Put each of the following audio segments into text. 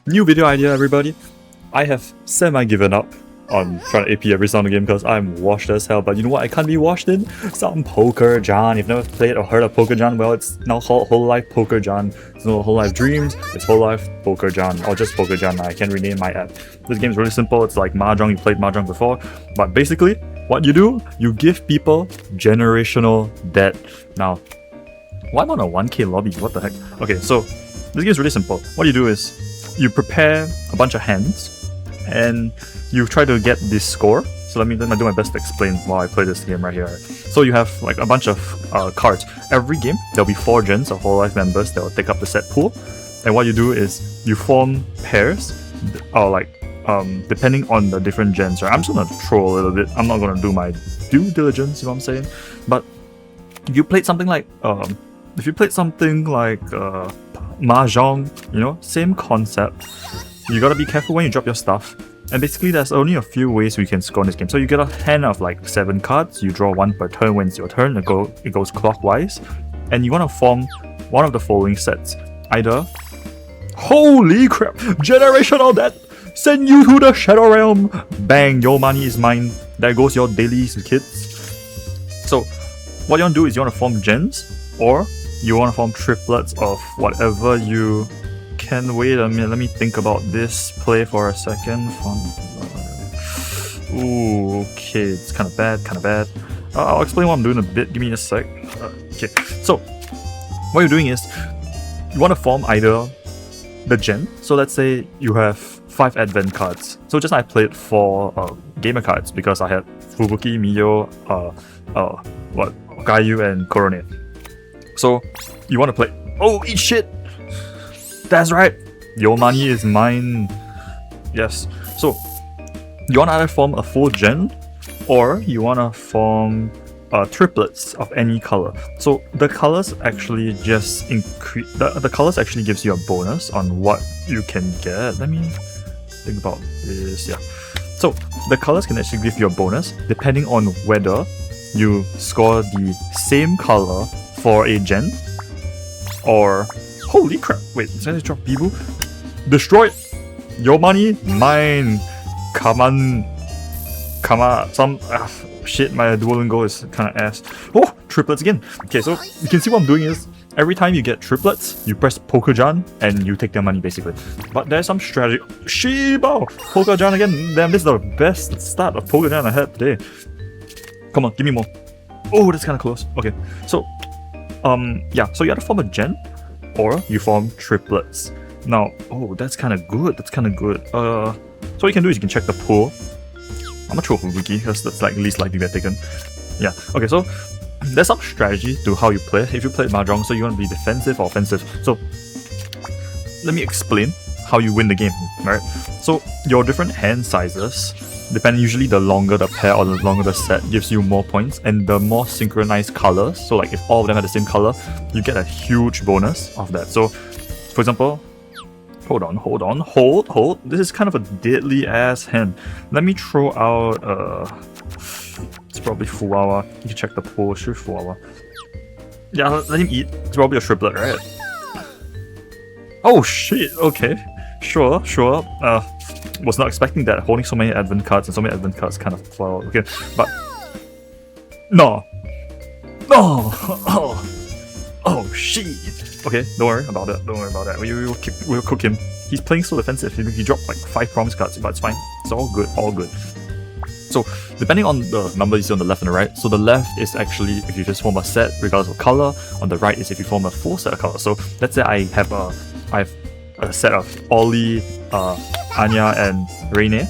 New video idea, everybody. I have semi-given up on trying to AP every sound game because I'm washed as hell, but you know what I can't be washed in? Some Pokerjan. If you've never played or heard of Pokerjan, well, it's now called Hololive Pokerjan. It's no Hololive Dreams, it's Hololive Pokerjan, or just Pokerjan. I can't rename my app. This game is really simple. It's like Mahjong. You played Mahjong before, but basically what you do, you give people generational debt. Now, why am I on a 1k lobby? What the heck? Okay, so this game is really simple. What you do is you prepare a bunch of hands and you try to get this score. So let me do my best to explain while I play this game right here. So you have like a bunch of cards. Every game there'll be 4 gens of Hololive members that will take up the set pool, and what you do is you form pairs, or like depending on the different gens, right? I'm just gonna troll a little bit. I'm not gonna do my due diligence, you know what I'm saying? But if you played something like Mahjong, you know, same concept. You gotta be careful when you drop your stuff. And basically there's only a few ways we can score in this game. So you get a hand of like 7 cards, you draw 1 per turn when it's your turn, it goes clockwise. And you wanna form one of the following sets. Either, holy crap, generational debt, send you to the shadow realm, bang, your money is mine, there goes your dailies, kids. So what you wanna do is you wanna form gens, or you want to form triplets of whatever you can. Wait a minute, let me think about this play for a second. Ooh, okay, it's kind of bad. I'll explain what I'm doing in a bit, give me a sec. Okay, so what you're doing is you want to form either the gen. So let's say you have 5 advent cards. So just I played 4 gamer cards because I had Fubuki, Miyo, Gayu, and Korone. So you want to play. Oh, eat shit! That's right! Your money is mine. Yes. So you want to either form a full gen, or you want to form triplets of any color. So the colors actually just increase. The colors actually gives you a bonus on what you can get. Let me think about this. Yeah. So the colors can actually give you a bonus depending on whether you score the same color for a gen, or holy crap, wait, did I drop Bibu? Destroy it! Your money, mine! Come on, some shit, my Duolingo is kinda ass. Oh, triplets again! Okay, so you can see what I'm doing is, every time you get triplets, you press Pokerjan and you take their money basically. But there's some strategy. Shiba! Pokerjan again! Damn, this is the best start of Pokerjan I had today. Come on, give me more. Oh, that's kinda close. Okay, so yeah, so you either form a gen, or you form triplets. Now, oh, that's kind of good. So what you can do is you can check the pool. I'm gonna throw Fubuki because that's like least likely to get taken. Yeah, okay, so there's some strategy to how you play. If you play Mahjong, so you want to be defensive or offensive. So let me explain how you win the game, right? So your different hand sizes, depending, usually the longer the pair or the longer the set gives you more points, and the more synchronized colors, so like if all of them are the same color, you get a huge bonus of that. So for example, hold, this is kind of a deadly ass hand. Let me throw out it's probably Fuwawa. You can check the pool, sure, Fuwawa. Yeah, let him eat. It's probably a triplet, right? Oh shit, okay, sure. Was not expecting that. Holding so many advent cards and so many advent cards kind of fall. Okay, but no. Oh shit. Okay, don't worry about that. We'll cook him. He's playing so defensive. He dropped like 5 promise cards, but it's fine. It's all good. So depending on the number you see on the left and the right. So the left is actually if you just form a set regardless of color. On the right is if you form a full set of colors. So let's say I have a set of Ollie, Anya, and Reine.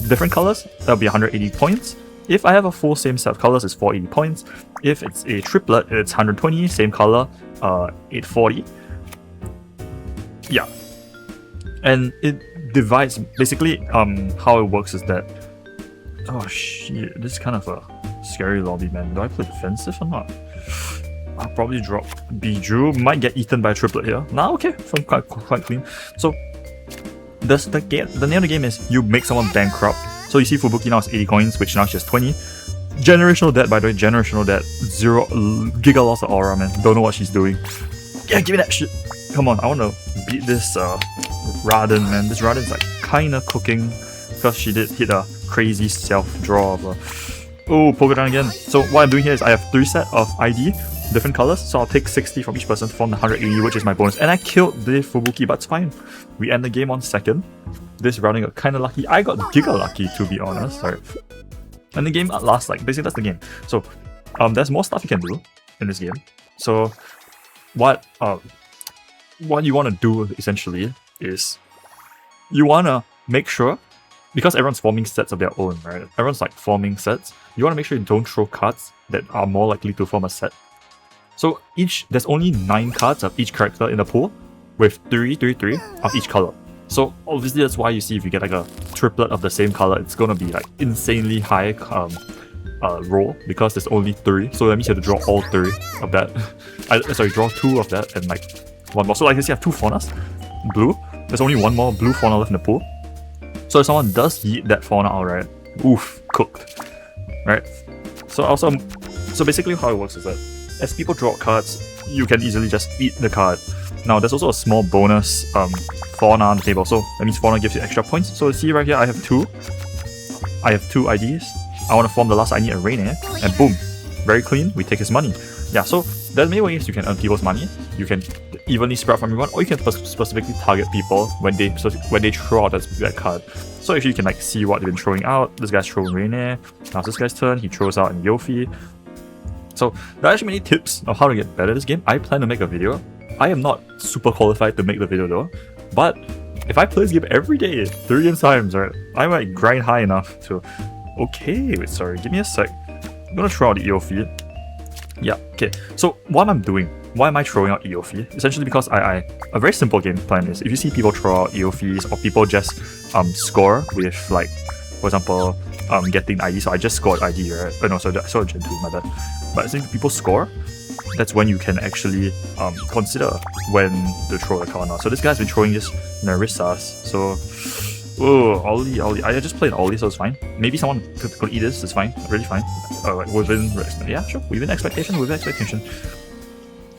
Different colors, that'll be 180 points. If I have a full same set of colors, it's 480 points. If it's a triplet, it's 120, same color, 840. Yeah. And it divides, basically, how it works is that, oh shit, this is kind of a scary lobby, man. Do I play defensive or not? I'll probably drop Biju, might get eaten by a triplet here. Nah, okay, quite clean. So the name of the game is you make someone bankrupt. So you see Fubuki now is 80 coins, which now she has 20. Generational debt, by the way, 0 giga loss of aura, man. Don't know what she's doing. Yeah, give me that shit. Come on, I want to beat this Raden, man. This Raden's like kinda cooking because she did hit a crazy self-draw of a... Oh, Pokerjan again. So what I'm doing here is I have 3 sets of ID, different colors, so I'll take 60 from each person to form the 180, which is my bonus. And I killed the Fubuki, but it's fine. We end the game on 2nd. This rounding got kinda lucky. I got giga lucky, to be honest. Sorry. And the game lasts, like, basically that's the game. So there's more stuff you can do in this game. So what you want to do essentially is you want to make sure, because everyone's forming sets of their own, right? Everyone's like forming sets. You want to make sure you don't throw cards that are more likely to form a set. So there's only 9 cards of each character in the pool with 3 of each color. So obviously that's why you see if you get like a triplet of the same color, it's gonna be like insanely high roll because there's only 3. So that means you have to draw all 3 of that. Draw 2 of that and like 1 more. So like this, you have 2 faunas, blue. There's only 1 more blue fauna left in the pool. So if someone does yeet that fauna out, right? Oof, cooked. Right? So basically how it works is that as people draw cards, you can easily just eat the card. Now there's also a small bonus fauna on the table, so that means fauna gives you extra points. So see right here, I have 2 IDs. I want to form the last, I need a Rainier, and boom, very clean, we take his money. Yeah, so there's many ways you can earn people's money. You can evenly spread from everyone, or you can specifically target people when they throw out that card. So if you can like see what they've been throwing out, this guy's throwing Rainier, now it's this guy's turn, he throws out in Yofi. So there are actually many tips of how to get better at this game. I plan to make a video. I am not super qualified to make the video though, but if I play this game every day, 3 times, right, I might grind high enough to... Okay, wait, sorry, give me a sec. I'm gonna throw out the EO feed. Yeah, okay. So what I'm doing, why am I throwing out EO feed? Essentially because a very simple game plan is if you see people throw out EO fees or people just score with like, for example, getting ID. So I just scored ID, right? Oh no, so I saw Gen 2, my bad. But I think people score, that's when you can actually consider when to throw the card now. So this guy's been throwing this Narissas, so... Oh, Ollie. I just played Ollie, so it's fine. Maybe someone could eat this, it's fine. Really fine. Within... Yeah, sure. Within expectation.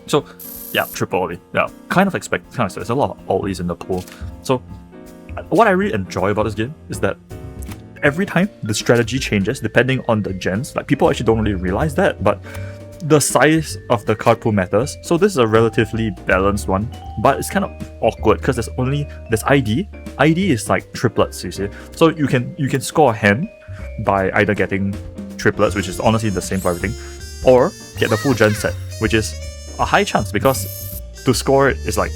So, yeah, triple Ollie. Yeah, kind of there's a lot of Ollies in the pool. So, what I really enjoy about this game is that every time the strategy changes depending on the gens. Like, people actually don't really realize that, but the size of the card pool matters. So this is a relatively balanced one, but it's kind of awkward because there's ID. ID is like triplets, you see. So you can score a hand by either getting triplets, which is honestly the same for everything, or get the full gen set, which is a high chance because to score it is like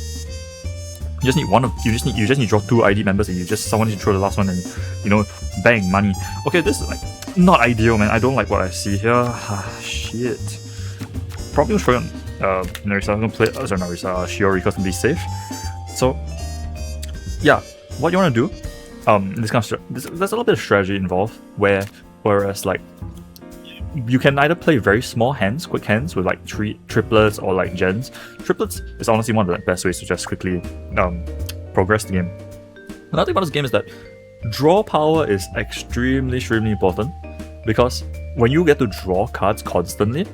you just need to draw 2 ID members and someone needs to throw the last one and bang, money. Okay, this is like not ideal, man. I don't like what I see here. Shit. Probably gonna throw on Narissa. I'm gonna play Narissa Shiori because to be safe. So yeah, what you wanna do, this kind of there's a little bit of strategy involved whereas like you can either play very small hands, quick hands with like triplets or like gens. Triplets is honestly one of the best ways to just quickly progress the game. Another thing about this game is that draw power is extremely important because when you get to draw cards constantly,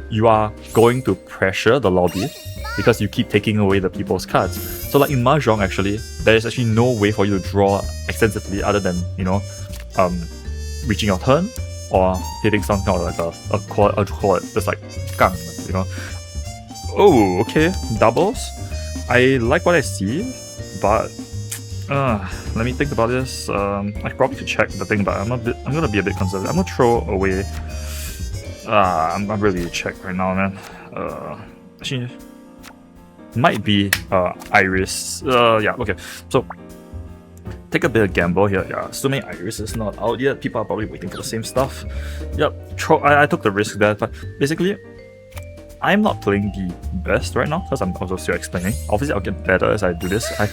you are going to pressure the lobby because you keep taking away the people's cards. So like in Mahjong actually, there is actually no way for you to draw extensively other than, reaching your turn or hitting some kind of like a quad, just like gang, Oh, okay, doubles. I like what I see, but let me think about this. I probably could check the thing, but I'm gonna be a bit conservative. I'm gonna throw away. I'm really check right now, man. Actually, might be Iris. Yeah, okay. So take a bit of gamble here. Yeah, assuming Iris is not out yet, people are probably waiting for the same stuff. Yep, I took the risk there, but basically, I'm not playing the best right now because I'm also still explaining. Obviously, I'll get better as I do this. I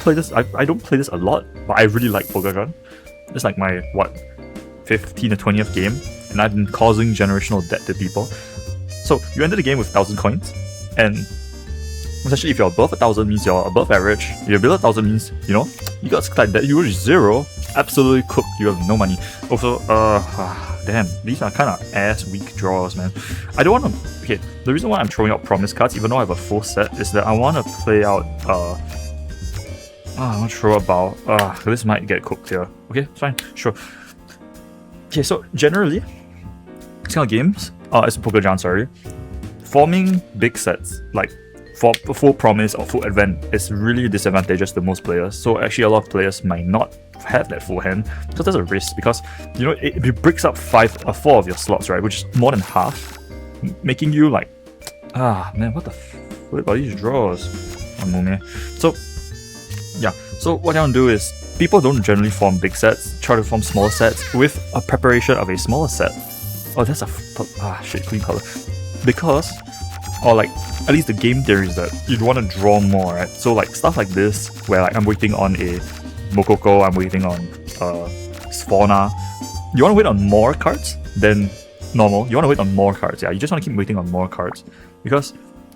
don't play this a lot, but I really like Pokerjan. It's like my 15 to 20th game, and I've been causing generational debt to people. So you enter the game with 1,000 coins, and essentially if you're above 1,000 means you're above average. If you're below 1,000 means, you got like that. You reach 0, absolutely cooked, you have no money. Also, damn, these are kind of ass weak draws, man. I don't want to... Okay, the reason why I'm throwing out promise cards, even though I have a full set, is that I want to play out I'm not sure about. This might get cooked here. Okay, fine, sure. Okay, so generally, these kind of games, as a Pokerjan, sorry, forming big sets like for full promise or full advent is really disadvantageous to most players. So actually, a lot of players might not have that full hand, so there's a risk because you know it breaks up 4 of your slots, right, which is more than half, making you like, man, what the flip are these draws? So yeah, so what I want to do is, people don't generally form big sets, try to form small sets with a preparation of a smaller set. Oh, that's clean color. Because, or like, at least the game theory is that you'd want to draw more, right? So like stuff like this, where like I'm waiting on a Mokoko, I'm waiting on Sfauna. You want to wait on more cards than normal. You want to wait on more cards, yeah. You just want to keep waiting on more cards. Because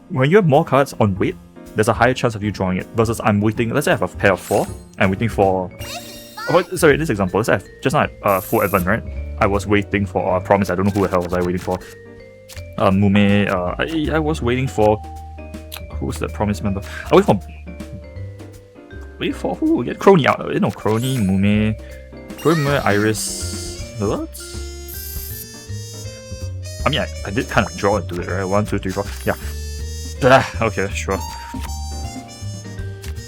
when you have more cards on wait, there's a higher chance of you drawing it. Versus I'm waiting, let's say I have a pair of 4, I'm waiting for... Oh, sorry, in this example, let's say I have just now full advent, right? I was waiting for a promise, I don't know who the hell was I waiting for. Mume, I was waiting for... Who was that promise member? I wait for who? Get Crony out. No, Crony, Mume, Iris. What? I mean, I did kind of draw into it, right? 1, 2, 3, 4. Yeah. Okay, sure.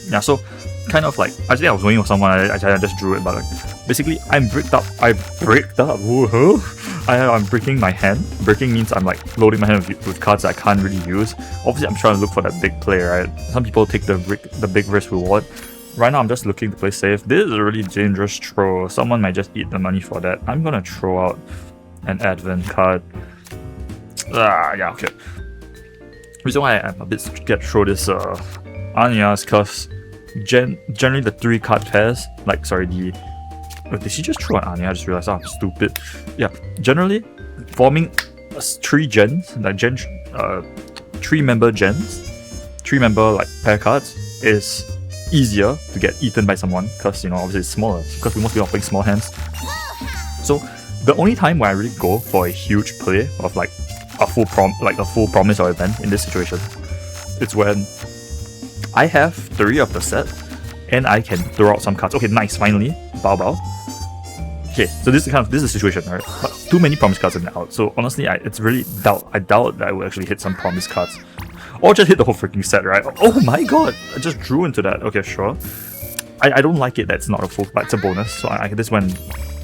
Yeah, so kind of like, I think I was waiting for someone, I just drew it, but like, basically I'm bricked up. Woohoo! I'm breaking my hand. Breaking means I'm like loading my hand with cards that I can't really use. Obviously, I'm trying to look for that big play, right? Some people take the big risk reward. Right now, I'm just looking to play safe. This is a really dangerous throw. Someone might just eat the money for that. I'm gonna throw out an advent card. Yeah, okay. Reason why I'm a bit scared to throw this Anya is because generally the 3 card pairs, like, sorry, did she just throw an Anya? I just realized, I'm stupid. Yeah, generally, forming 3 gens, like 3-member gens, 3-member like pair cards is easier to get eaten by someone because, you know, obviously it's smaller, because most people are playing small hands. So the only time where I really go for a huge play of like a full promise or event in this situation, it's when I have 3 of the set and I can throw out some cards. Okay, nice, finally, Bao. Okay, so this is the situation, right? Too many promise cards in the out. So honestly, I doubt that I will actually hit some promise cards, or just hit the whole freaking set, right? Oh my god, I just drew into that. Okay, sure. I don't like it. That's not a full, but it's a bonus. So this is when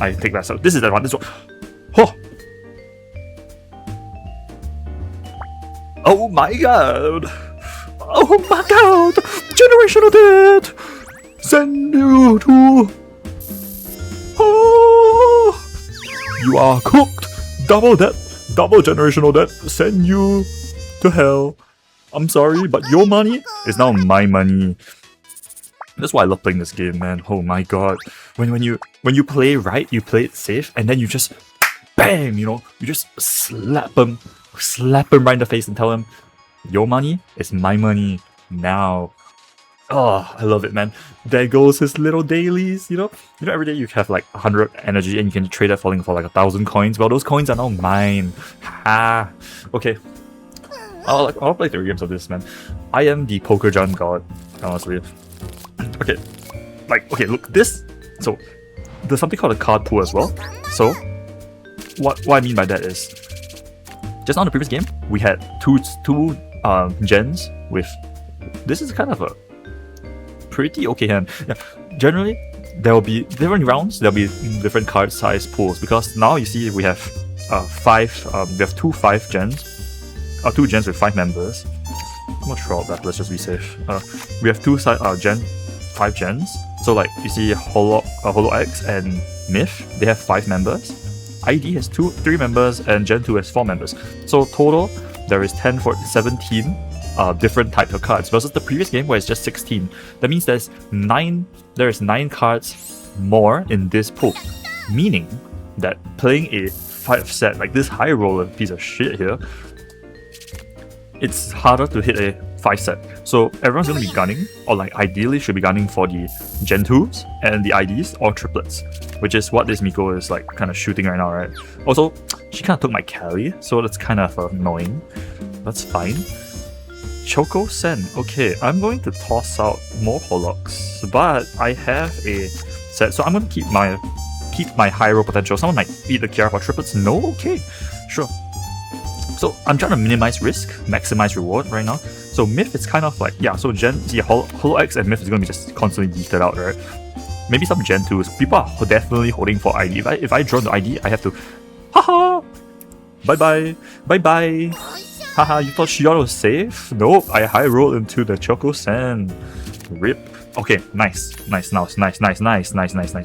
I take that. So this is that one. This one. Oh my god! Oh my god! Generational debt! Send you to... Oh! You are cooked! Double debt! Double generational debt! Send you to hell. I'm sorry, but your money is now my money. That's why I love playing this game, man. Oh my god. When you play right, you play it safe, and then you just... BAM! You know? You just slap him right in the face and tell him, your money is my money now. Oh, I love it, man. There goes his little dailies, you know? You know, every day you have like 100 energy and you can trade that falling for like 1,000 coins. Well, those coins are now mine. Ha! Okay. I'll play 3 games of this, man. I am the Pokerjan god, honestly. Okay. Okay, look, this... So, there's something called a card pool as well. So, what I mean by that is... Just now in the previous game, we had two gens with... This is kind of a pretty okay hand. Yeah, generally, there will be different rounds, there will be different card size pools, because now you see we have 2 5 gens, 2 gens with 5 members. I'm not sure about that, let's just be safe. We have 5 gens, so like you see Holo X and Myth, they have 5 members. ID has 3 members and Gen 2 has 4 members. So total, there is 17 different types of cards versus the previous game where it's just 16. That means there is 9 cards more in this pool. Meaning that playing a 5 set like this high roller piece of shit here, it's harder to hit a 5 set. So everyone's gonna be gunning, or like ideally should be gunning for the Gen 2s and the IDs or triplets, which is what this Miko is like kind of shooting right now, right? Also, she kind of took my Cali, so that's kind of annoying. That's fine. Choco Sen. Okay, I'm going to toss out more Holox, but I have a set, so I'm going to keep my high roll potential. Someone might eat the Kiara for triplets. No, okay, sure. So I'm trying to minimize risk, maximize reward right now. So Myth is kind of like, yeah, so Holo X and Myth is going to be just constantly yeeted out, right? Maybe some Gen 2s. People are definitely holding for ID. If I draw the ID, I have to, haha, bye-bye, bye-bye. Haha, you thought Shion was safe? Nope, I high rolled into the Choco Sand. Rip. Okay, nice.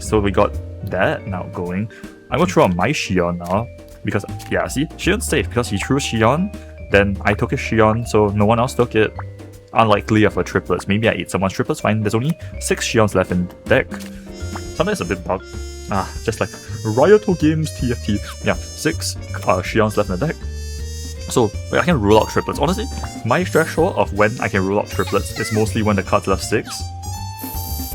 So we got that now going. I'm gonna throw out my Shion now. Because, yeah, see, Shion's safe because he threw Shion, then I took his Shion, so no one else took it. Unlikely of a triplets. Maybe I ate someone's triplets, fine. There's only 6 Shions left in deck. Sometimes a bit bug. Just like Ryoto Games TFT. Yeah, 6 Shions left in the deck. So, I can rule out triplets. Honestly, my threshold of when I can rule out triplets is mostly when the card's left 6.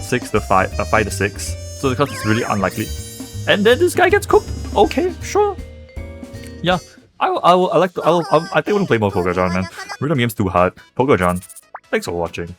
6 to 5, 5 to 6. So the card is really unlikely. And then this guy gets cooked. Okay, sure. Yeah, I think I want to play more Pokerjan, man. Rhythm game's too hard. Pokerjan, thanks for watching.